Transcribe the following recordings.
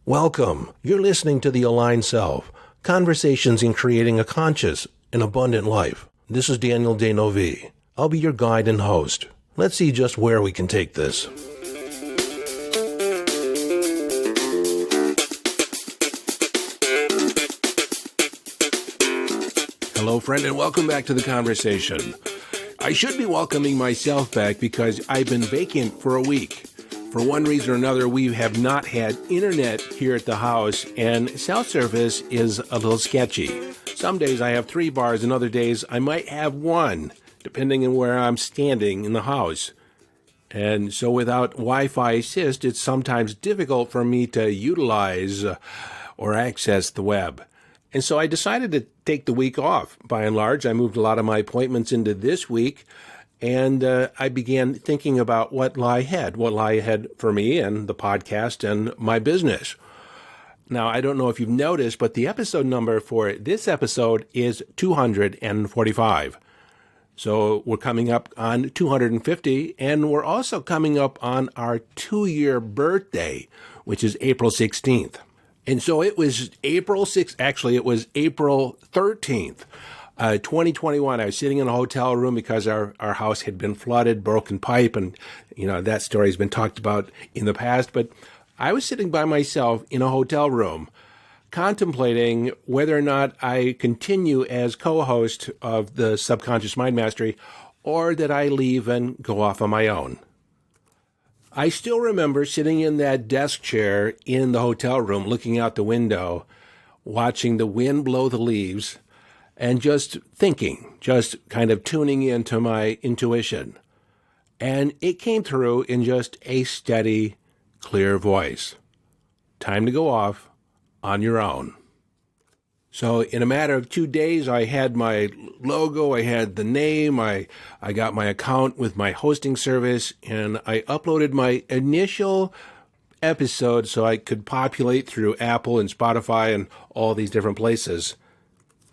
Welcome. You're listening to The Aligned Self, Conversations in Creating a Conscious and Abundant Life. This is Daniel Denovi. I'll be your guide and host. Let's see just where we can take this. Hello, friend, and welcome back to the conversation. I should be welcoming myself back because I've been vacant for a week. For one reason or another, we have not had internet here at the house, and cell service is a little sketchy. Some days I have 3 bars, and other days I might have 1, depending on where I'm standing in the house. And so without Wi-Fi assist, it's sometimes difficult for me to utilize or access the web. And so I decided to take the week off. By and large, I moved a lot of my appointments into this week, and I began thinking about what lie ahead for me and the podcast and my business. Now, I don't know if you've noticed, but the episode number for this episode is 245. So we're coming up on 250, and we're also coming up on our 2-year birthday, which is April 16th. And so it was April 6th, actually it was April 13th, 2021. I was sitting in a hotel room because our house had been flooded, broken pipe, and that story's been talked about in the past. But I was sitting by myself in a hotel room contemplating whether or not I continue as co-host of the Subconscious Mind Mastery or that I leave and go off on my own. I still remember sitting in that desk chair in the hotel room, looking out the window, watching the wind blow the leaves, and just thinking, just kind of tuning into my intuition. And it came through in just a steady, clear voice. Time to go off on your own. So in a matter of 2 days, I had my logo, I had the name, I got my account with my hosting service, and I uploaded my initial episode so I could populate through Apple and Spotify and all these different places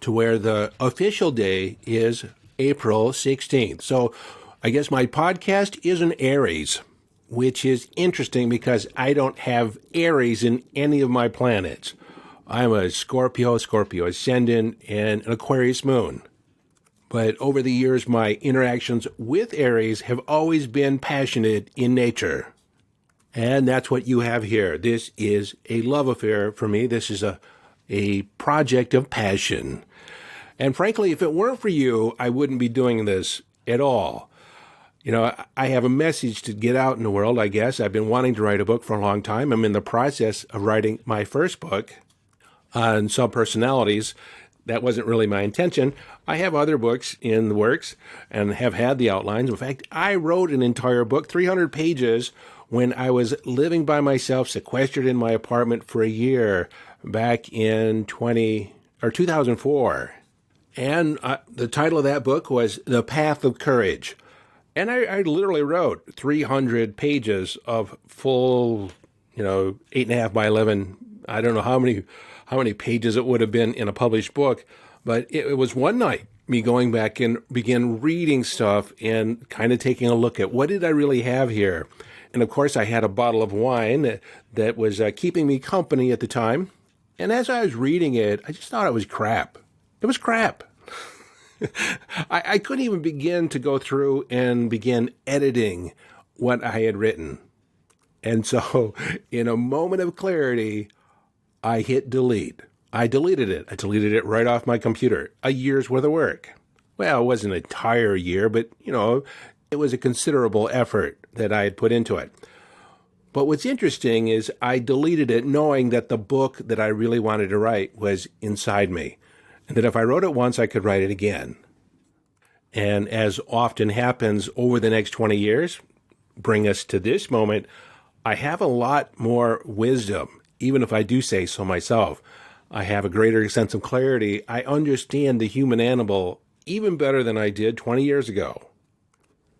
to where the official day is April 16th. So I guess my podcast is an Aries, which is interesting because I don't have Aries in any of my planets. I'm a Scorpio ascendant, and an Aquarius moon. But over the years, my interactions with Aries have always been passionate in nature. And that's what you have here. This is a love affair for me. This is a project of passion. And frankly, if it weren't for you, I wouldn't be doing this at all. I have a message to get out in the world, I guess. I've been wanting to write a book for a long time. I'm in the process of writing my first book on subpersonalities. That wasn't really my intention. I have other books in the works and have had the outlines. In fact, I wrote an entire book, 300 pages, when I was living by myself, sequestered in my apartment for a year back in 2004. And the title of that book was The Path of Courage. And I literally wrote 300 pages of full, 8.5 by 11. I don't know how many pages it would have been in a published book, but it was one night, me going back and begin reading stuff and kind of taking a look at what did I really have here. And of course, I had a bottle of wine that was keeping me company at the time. And as I was reading it, I just thought it was crap. It was crap. I couldn't even begin to go through and begin editing what I had written. And so in a moment of clarity, I hit delete. I deleted it. I deleted it right off my computer. A year's worth of work. Well, it wasn't an entire year, but, it was a considerable effort that I had put into it. But what's interesting is I deleted it knowing that the book that I really wanted to write was inside me, and that if I wrote it once, I could write it again. And as often happens over the next 20 years, bring us to this moment, I have a lot more wisdom. Even if I do say so myself, I have a greater sense of clarity. I understand the human animal even better than I did 20 years ago.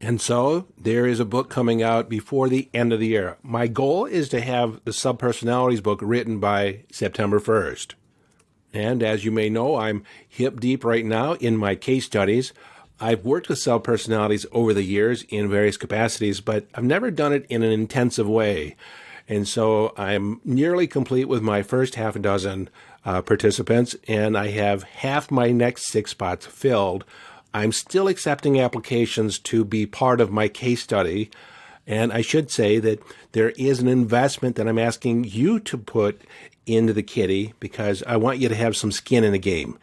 And so there is a book coming out before the end of the year. My goal is to have the Subpersonalities book written by September 1st. And as you may know, I'm hip deep right now in my case studies. I've worked with subpersonalities over the years in various capacities, but I've never done it in an intensive way. And so I'm nearly complete with my first half a dozen participants, and I have half my next 6 spots filled. I'm still accepting applications to be part of my case study. And I should say that there is an investment that I'm asking you to put into the kitty because I want you to have some skin in the game.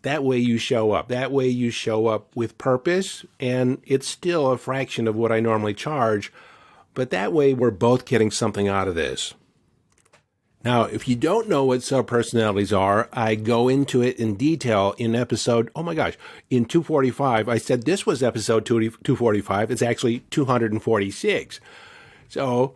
That way you show up. That way you show up with purpose, and it's still a fraction of what I normally charge, but that way we're both getting something out of this. Now, if you don't know what subpersonalities are, I go into it in detail in episode, in 245. I said this was episode 245. It's actually 246. So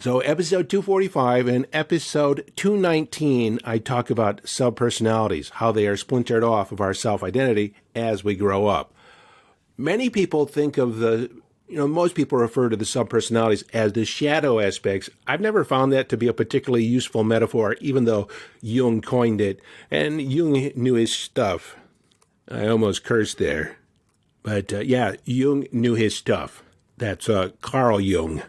episode 245 and episode 219, I talk about subpersonalities, how they are splintered off of our self-identity as we grow up. Many people think of most people refer to the subpersonalities as the shadow aspects. I've never found that to be a particularly useful metaphor, even though Jung coined it, and Jung knew his stuff. I almost cursed there. But Jung knew his stuff. That's Carl Jung.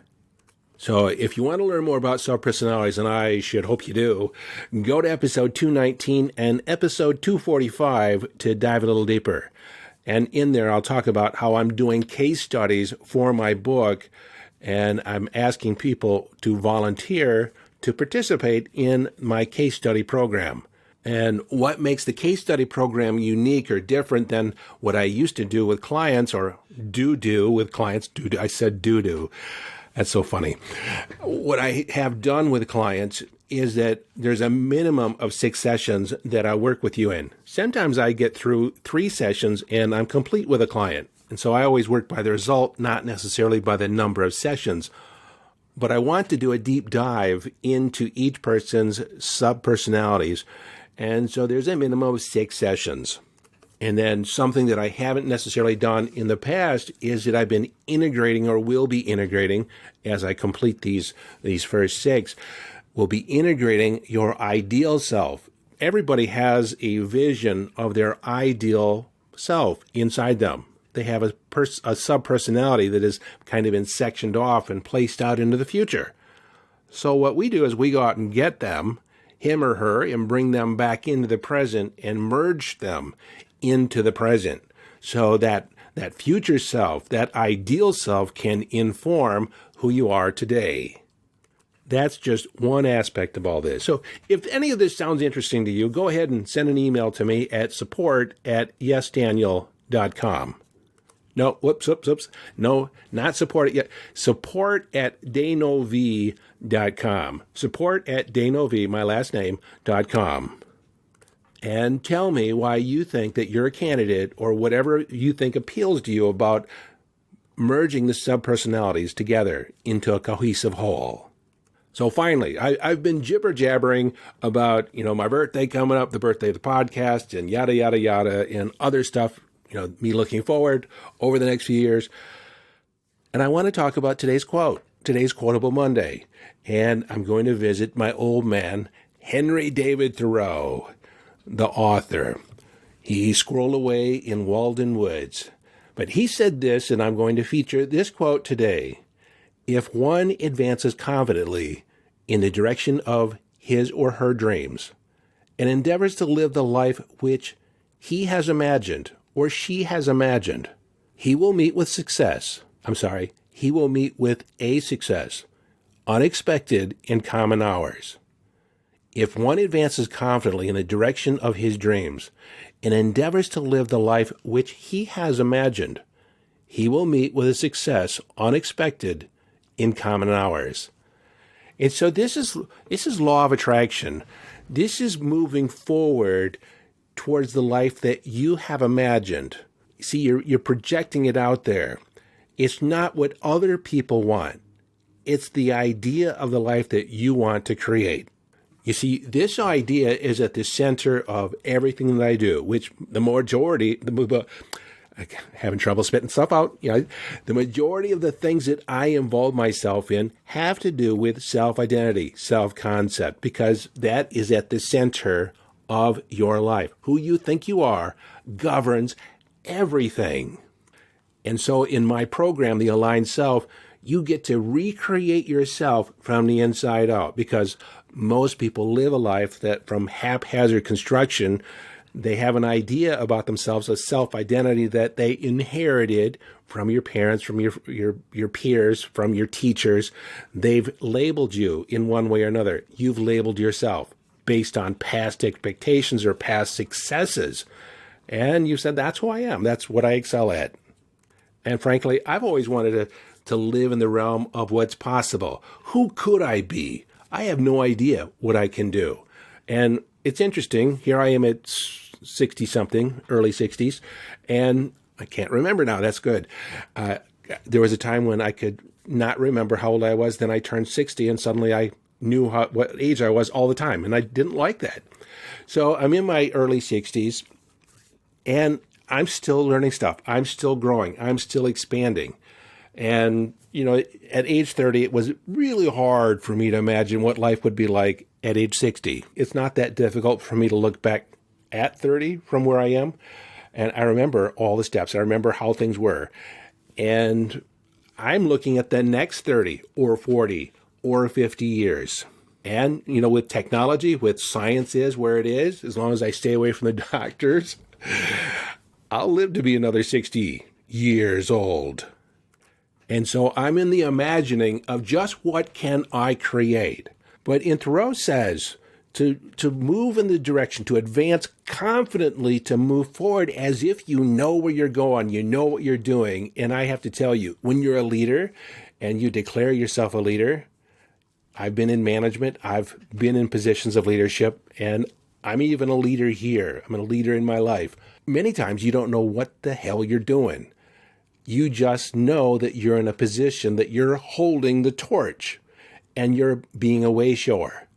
So if you want to learn more about subpersonalities, and I should hope you do, go to episode 219 and episode 245 to dive a little deeper. And in there, I'll talk about how I'm doing case studies for my book, and I'm asking people to volunteer to participate in my case study program. And what makes the case study program unique or different than what I used to do with clients, or do with clients. I said do. That's so funny. What I have done with clients is that there's a minimum of 6 sessions that I work with you in. Sometimes I get through 3 sessions and I'm complete with a client. And so I always work by the result, not necessarily by the number of sessions. But I want to do a deep dive into each person's subpersonalities. And so there's a minimum of 6 sessions. And then something that I haven't necessarily done in the past is that I've been integrating, or will be integrating as I complete these first 6, will be integrating your ideal self. Everybody has a vision of their ideal self inside them. They have a subpersonality that has kind of been sectioned off and placed out into the future. So what we do is we go out and get them, him or her, and bring them back into the present and merge them into the present, so that future self, that ideal self, can inform who you are today. That's just one aspect of all this. So if any of this sounds interesting to you, go ahead and send an email to me at support@yes.Daniel.com. No, whoops. No, not support it yet. Support@Danovi.com. Support@Danovi, my last name, .com. And tell me why you think that you're a candidate, or whatever you think appeals to you about merging the subpersonalities together into a cohesive whole. So finally, I've been jibber-jabbering about, my birthday coming up, the birthday of the podcast, and yada, yada, yada, and other stuff, me looking forward over the next few years. And I want to talk about today's quote, today's Quotable Monday. And I'm going to visit my old man, Henry David Thoreau, the author. He squirreled away in Walden Woods. But he said this, and I'm going to feature this quote today. If one advances confidently in the direction of his or her dreams and endeavors to live the life which he has imagined or she has imagined, he will meet with a success, unexpected in common hours. If one advances confidently in the direction of his dreams and endeavors to live the life which he has imagined, he will meet with a success unexpected in common hours. And so this is law of attraction. This is moving forward towards the life that you have imagined. See, you're projecting it out there. It's not what other people want. It's the idea of the life that you want to create. You see, this idea is at the center of everything that I do, which having trouble spitting stuff out. The majority of the things that I involve myself in have to do with self-identity, self-concept, because that is at the center of your life. Who you think you are governs everything. And so in my program, The Aligned Self, You get to recreate yourself from the inside out, because most people live a life that from haphazard construction, they have an idea about themselves, a self-identity that they inherited from your parents, from your peers, from your teachers. They've labeled you in one way or another. You've labeled yourself based on past expectations or past successes. And you said, that's who I am. That's what I excel at. And frankly, I've always wanted to live in the realm of what's possible. Who could I be? I have no idea what I can do. And it's interesting. Here I am at 60-something, early 60s, and I can't remember now. That's good. There was a time when I could not remember how old I was. Then I turned 60, and suddenly I knew what age I was all the time, and I didn't like that. So I'm in my early 60s, and I'm still learning stuff. I'm still growing. I'm still expanding. And, at age 30, it was really hard for me to imagine what life would be like at age 60. It's not that difficult for me to look back at 30 from where I am. And I remember all the steps. I remember how things were. And I'm looking at the next 30 or 40 or 50 years. And, with technology, with science is where it is, as long as I stay away from the doctors, I'll live to be another 60 years old. And so I'm in the imagining of just what can I create. But Thoreau says to move in the direction, to advance confidently, to move forward as if you know where you're going, you know what you're doing. And I have to tell you, when you're a leader and you declare yourself a leader, I've been in management, I've been in positions of leadership, and I'm even a leader here. I'm a leader in my life. Many times you don't know what the hell you're doing. You just know that you're in a position that you're holding the torch and you're being a way shower.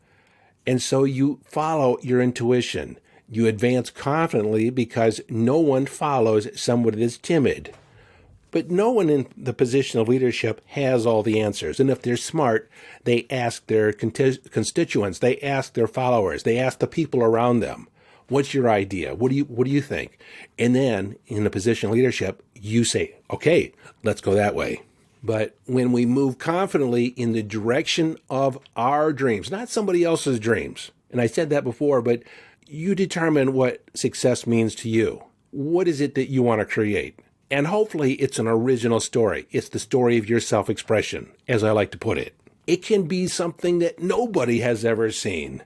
And so you follow your intuition. You advance confidently because no one follows someone that is timid. But no one in the position of leadership has all the answers. And if they're smart, they ask their constituents, they ask their followers, they ask the people around them, what's your idea? What do you think? And then in the position of leadership, you say, okay, let's go that way. But when we move confidently in the direction of our dreams, not somebody else's dreams, and I said that before, but you determine what success means to you. What is it that you want to create? And hopefully it's an original story. It's the story of your self-expression, as I like to put it. It can be something that nobody has ever seen.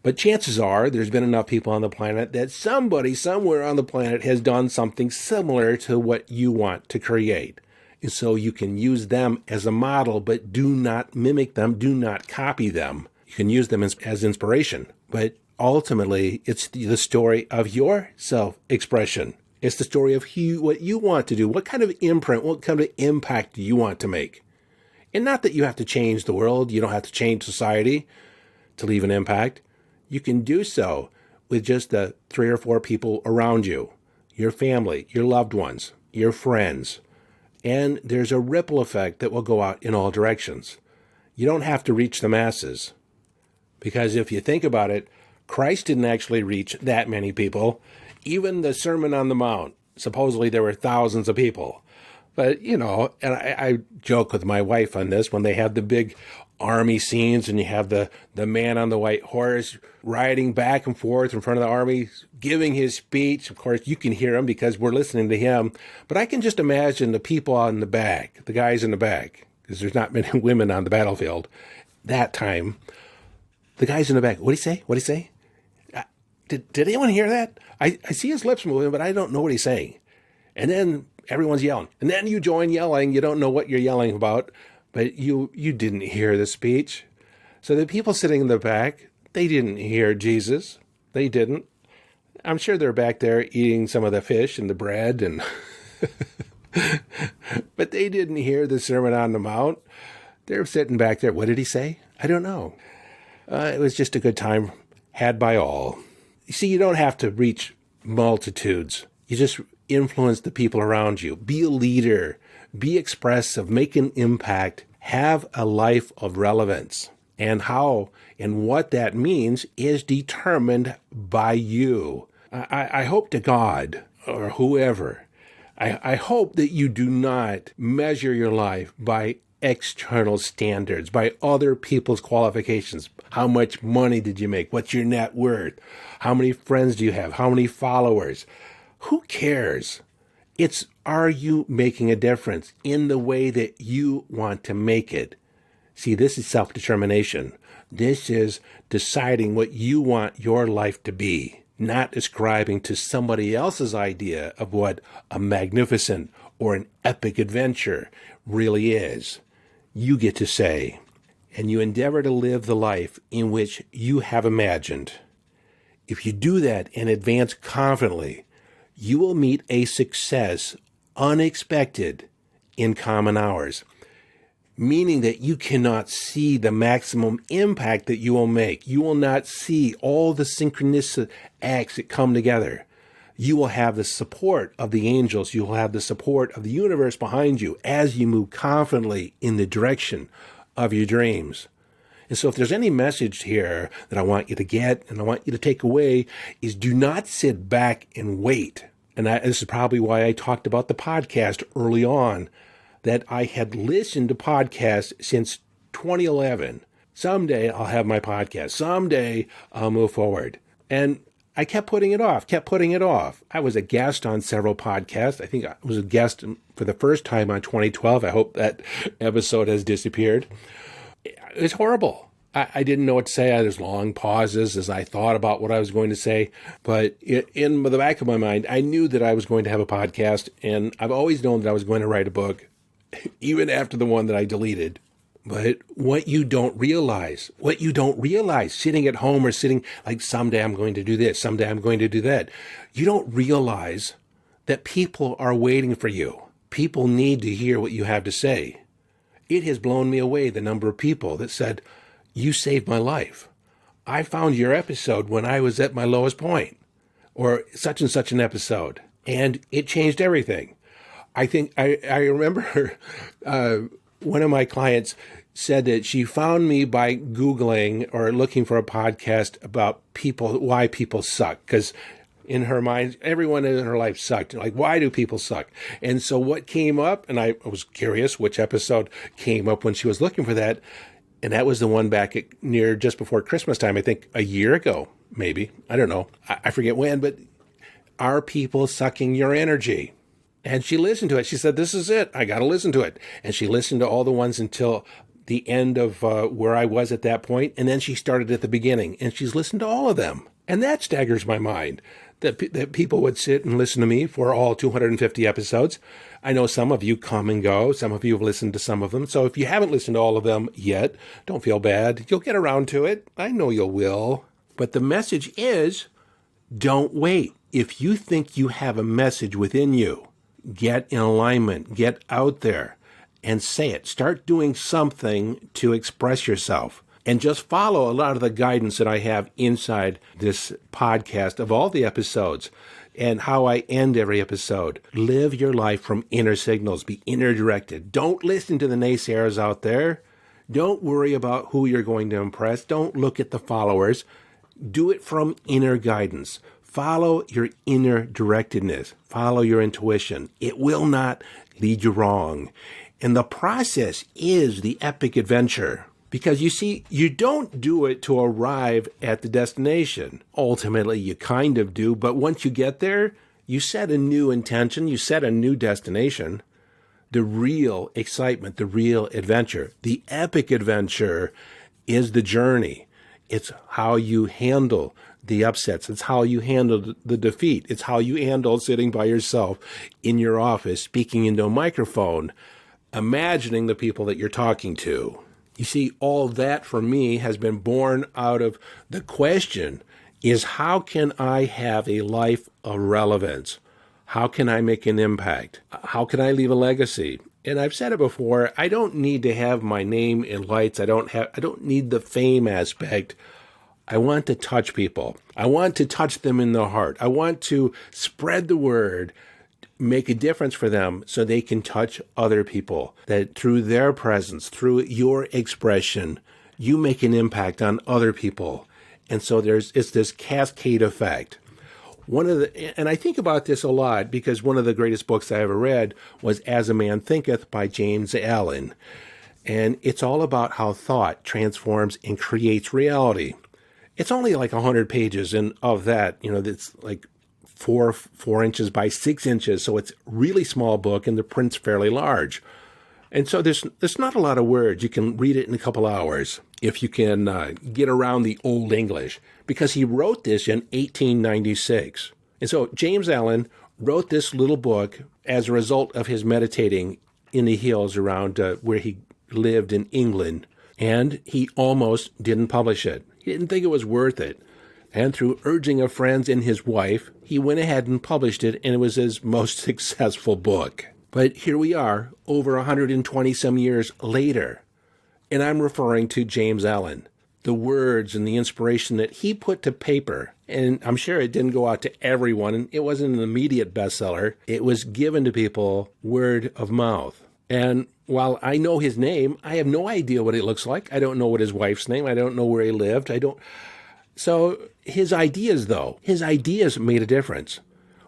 But chances are there's been enough people on the planet that somebody somewhere on the planet has done something similar to what you want to create. And so you can use them as a model, but do not mimic them, do not copy them. You can use them as inspiration. But ultimately, it's the story of your self-expression. It's the story of what you want to do. What kind of imprint, what kind of impact do you want to make? And not that you have to change the world. You don't have to change society to leave an impact. You can do so with just the 3 or 4 people around you, your family, your loved ones, your friends. And there's a ripple effect that will go out in all directions. You don't have to reach the masses. Because if you think about it, Christ didn't actually reach that many people. Even the Sermon on the Mount, supposedly there were thousands of people. But, and I joke with my wife on this, when they have the big army scenes and you have the man on the white horse riding back and forth in front of the army, giving his speech. Of course, you can hear him because we're listening to him. But I can just imagine the people on the back, the guys in the back, because there's not many women on the battlefield that time. The guys in the back, what'd he say? What'd he say? Did anyone hear that? I see his lips moving, but I don't know what he's saying. And then everyone's yelling. And then you join yelling. You don't know what you're yelling about, but you didn't hear the speech. So the people sitting in the back, they didn't hear Jesus. They didn't. I'm sure they're back there eating some of the fish and the bread, and but they didn't hear the Sermon on the Mount. They're sitting back there. What did he say? I don't know. It was just a good time had by all. You see, you don't have to reach multitudes. You just influence the people around you. Be a leader. Be expressive. Make an impact. Have a life of relevance. And how and what that means is determined by you. I hope to God, or whoever, I hope that you do not measure your life by external standards, by other people's qualifications. How much money did you make? What's your net worth? How many friends do you have? How many followers? Who cares? It's, are you making a difference in the way that you want to make it? See, this is self-determination. This is deciding what you want your life to be, not ascribing to somebody else's idea of what a magnificent or an epic adventure really is. You get to say, and you endeavor to live the life in which you have imagined. If you do that and advance confidently, you will meet a success unexpected in common hours, meaning that you cannot see the maximum impact that you will make. You will not see all the synchronicity acts that come together. You will have the support of the angels. You will have the support of the universe behind you as you move confidently in the direction of your dreams. And so if there's any message here that I want you to get and I want you to take away is, do not sit back and wait. And this is probably why I talked about the podcast early on, that I had listened to podcasts since 2011. Someday I'll have my podcast. Someday I'll move forward. And I kept putting it off. I was a guest on several podcasts. I think I was a guest for the first time on 2012. I hope that episode has disappeared. It was horrible. I didn't know what to say. I had those long pauses as I thought about what I was going to say. But in the back of my mind, I knew that I was going to have a podcast, and I've always known that I was going to write a book, even after the one that I deleted. But what you don't realize, sitting at home or sitting like, someday I'm going to do this, someday I'm going to do that. You don't realize that people are waiting for you. People need to hear what you have to say. It has blown me away, the number of people that said, you saved my life. I found your episode when I was at my lowest point, or such and such an episode, and it changed everything. I think I remember one of my clients said that she found me by Googling or looking for a podcast about people, why people suck. Because in her mind, everyone in her life sucked. Like, why do people suck? And so what came up, and I was curious which episode came up when she was looking for that. And that was the one back at near just before Christmas time, I think a year ago, maybe. I don't know. I forget when, but are people sucking your energy? And she listened to it. She said, this is it. I got to listen to it. And she listened to all the ones until the end of where I was at that point. And then she started at the beginning. And she's listened to all of them. And that staggers my mind, that people would sit and listen to me for all 250 episodes. I know some of you come and go. Some of you have listened to some of them. So if you haven't listened to all of them yet, don't feel bad. You'll get around to it. I know you will. But the message is, don't wait. If you think you have a message within you, get in alignment, get out there and say it. Start doing something to express yourself, and just follow a lot of the guidance that I have inside this podcast of all the episodes and how I end every episode. Live your life from inner signals. Be inner directed. Don't listen to the naysayers out there. Don't worry about who you're going to impress. Don't look at the followers. Do it from inner guidance. Follow your inner directedness. Follow your intuition. It will not lead you wrong. And the process is the epic adventure. Because you see, you don't do it to arrive at the destination. Ultimately, you kind of do. But once you get there, you set a new intention. You set a new destination. The real excitement, the real adventure, the epic adventure is the journey. It's how you handle the upsets. It's how you handle the defeat. It's how you handle sitting by yourself in your office, speaking into a microphone, imagining the people that you're talking to. You see, all that for me has been born out of the question is, how can I have a life of relevance? How can I make an impact? How can I leave a legacy? And I've said it before, I don't need to have my name in lights. I don't need the fame aspect. I want to touch people. I want to touch them in the heart. I want to spread the word, make a difference for them so they can touch other people. That through their presence, through your expression, you make an impact on other people. And so it's this cascade effect. And I think about this a lot because one of the greatest books I ever read was As a Man Thinketh by James Allen. And it's all about how thought transforms and creates reality. It's only like 100 pages, and of that, it's like four inches by 6 inches, so it's a really small book, and the print's fairly large. And so there's not a lot of words. You can read it in a couple hours if you can get around the Old English, because he wrote this in 1896. And so James Allen wrote this little book as a result of his meditating in the hills around where he lived in England, and he almost didn't publish it. He didn't think it was worth it. And through urging of friends and his wife, he went ahead and published it, and it was his most successful book. But here we are, over 120-some years later, and I'm referring to James Allen. The words and the inspiration that he put to paper, and I'm sure it didn't go out to everyone, and it wasn't an immediate bestseller. It was given to people word of mouth. And while I know his name, I have no idea what it looks like. I don't know what his wife's name. I don't know where he lived. So his ideas made a difference.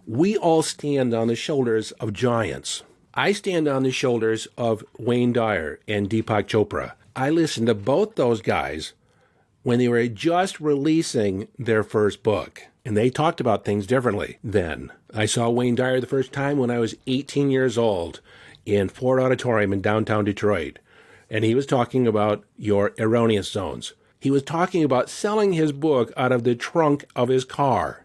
We all stand on the shoulders of giants. I stand on the shoulders of Wayne Dyer and Deepak Chopra. I listened to both those guys when they were just releasing their first book, and they talked about things differently then. I saw Wayne Dyer the first time when I was 18 years old in Ford Auditorium in downtown Detroit, and he was talking about your erroneous zones. He was talking about selling his book out of the trunk of his car.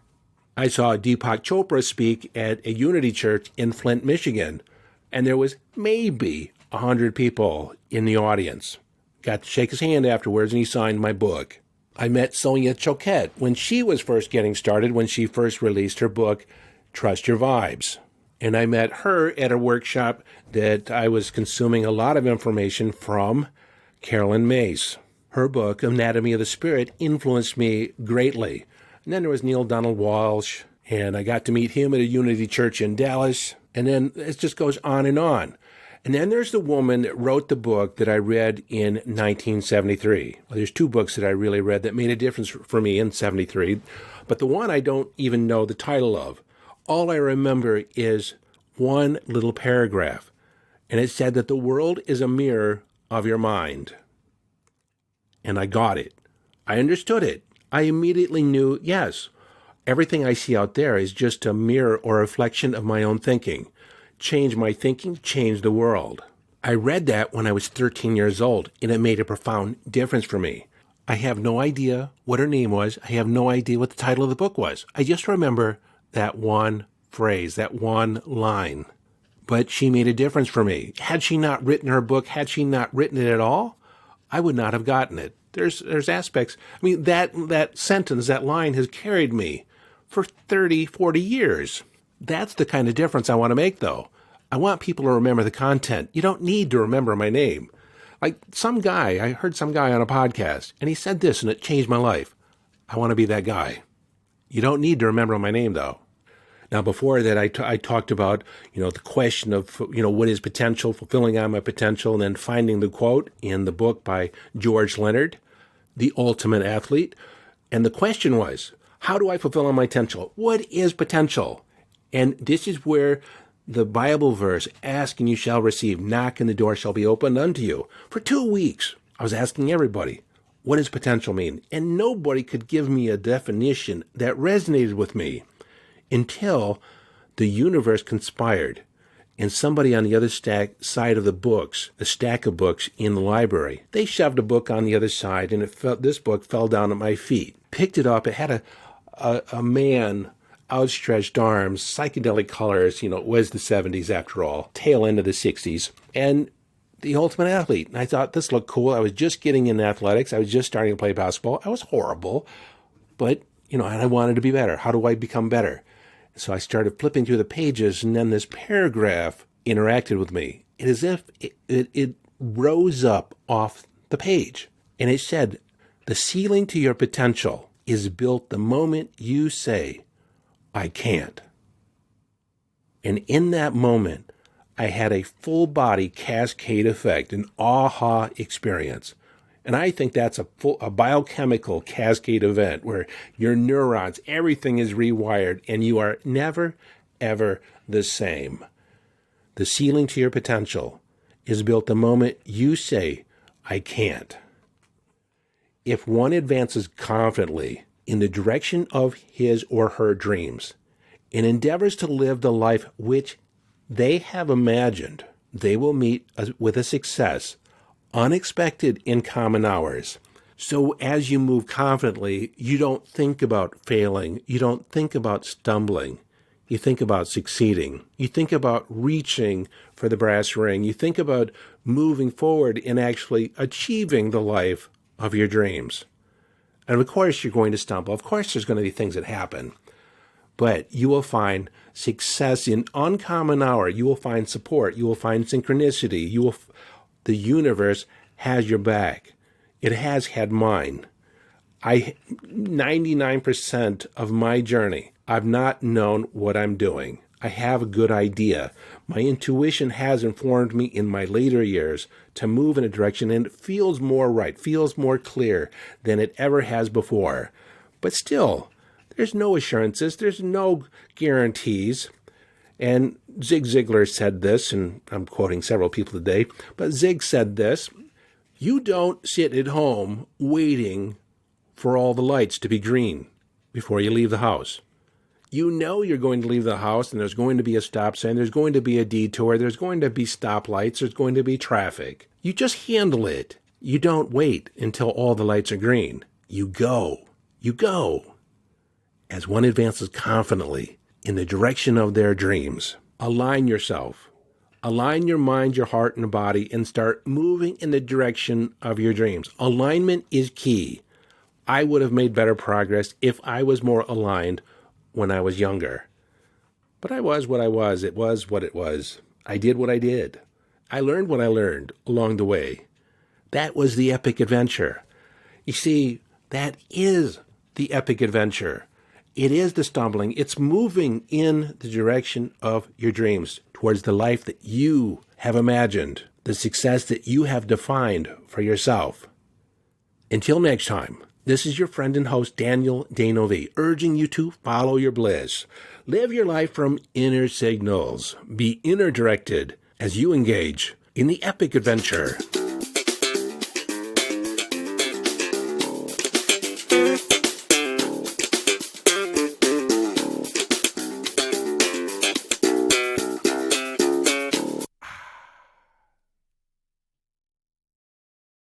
I saw Deepak Chopra speak at a Unity Church in Flint, Michigan, and there was maybe 100 people in the audience. Got to shake his hand afterwards, and he signed my book. I met Sonia Choquette when she was first getting started, when she first released her book, Trust Your Vibes. And I met her at a workshop that I was consuming a lot of information from, Carolyn Mace. Her book, Anatomy of the Spirit, influenced me greatly. And then there was Neil Donald Walsh, and I got to meet him at a Unity Church in Dallas. And then it just goes on and on. And then there's the woman that wrote the book that I read in 1973. Well, there's two books that I really read that made a difference for me in 73. But the one I don't even know the title of. All I remember is one little paragraph. And it said that the world is a mirror of your mind. And I got it. I understood it. I immediately knew, yes, everything I see out there is just a mirror or reflection of my own thinking. Change my thinking, change the world. I read that when I was 13 years old, and it made a profound difference for me. I have no idea what her name was. I have no idea what the title of the book was. I just remember that one phrase, that one line. But she made a difference for me. Had she not written her book, had she not written it at all, I would not have gotten it. There's aspects. I mean, that sentence, that line has carried me for 30, 40 years. That's the kind of difference I want to make, though. I want people to remember the content. You don't need to remember my name. Like I heard some guy on a podcast, and he said this, and it changed my life. I want to be that guy. You don't need to remember my name, though. Now, before that, I talked about, the question of, what is potential, fulfilling on my potential, and then finding the quote in the book by George Leonard, The Ultimate Athlete. And the question was, how do I fulfill on my potential? What is potential? And this is where the Bible verse, ask and you shall receive, knock and the door shall be opened unto you. For 2 weeks, I was asking everybody, what does potential mean? And nobody could give me a definition that resonated with me until the universe conspired and somebody on the other side of the stack of books in the library, they shoved a book on the other side, and this book fell down at my feet. Picked it up. It had a man, outstretched arms, psychedelic colors. It was the 70s after all, tail end of the 60s, and The Ultimate Athlete. And I thought this looked cool. I was just getting in athletics. I was just starting to play basketball. I was horrible, but and I wanted to be better. How do I become better? So I started flipping through the pages, and then this paragraph interacted with me. It is as if it rose up off the page. And it said, the ceiling to your potential is built the moment you say, I can't. And in that moment, I had a full body cascade effect, an aha experience. And I think that's a biochemical cascade event where your neurons, everything is rewired, and you are never, ever the same. The ceiling to your potential is built the moment you say, I can't. If one advances confidently in the direction of his or her dreams and endeavors to live the life which they have imagined, they will meet with a success unexpected in common hours. So as you move confidently, you don't think about failing. You don't think about stumbling. You think about succeeding. You think about reaching for the brass ring. You think about moving forward and actually achieving the life of your dreams. And of course, you're going to stumble. Of course, there's going to be things that happen. But you will find success in uncommon hour. You will find support. You will find synchronicity. The universe has your back. It has had mine. 99% of my journey, I've not known what I'm doing. I have a good idea. My intuition has informed me in my later years to move in a direction, and it feels more right, feels more clear than it ever has before. But still, there's no assurances, there's no guarantees. And Zig Ziglar said this, and I'm quoting several people today, but Zig said this: you don't sit at home waiting for all the lights to be green before you leave the house. You know you're going to leave the house, and there's going to be a stop sign, there's going to be a detour, there's going to be stoplights, there's going to be traffic. You just handle it. You don't wait until all the lights are green. You go. You go. As one advances confidently in the direction of their dreams, align yourself. Align your mind, your heart, and body, and start moving in the direction of your dreams. Alignment is key. I would have made better progress if I was more aligned when I was younger. But I was what I was. It was what it was. I did what I did. I learned what I learned along the way. That was the epic adventure. You see, that is the epic adventure. It is the stumbling. It's moving in the direction of your dreams, towards the life that you have imagined, the success that you have defined for yourself. Until next time, this is your friend and host, Daniel Danovi, urging you to follow your bliss. Live your life from inner signals. Be inner directed as you engage in the epic adventure.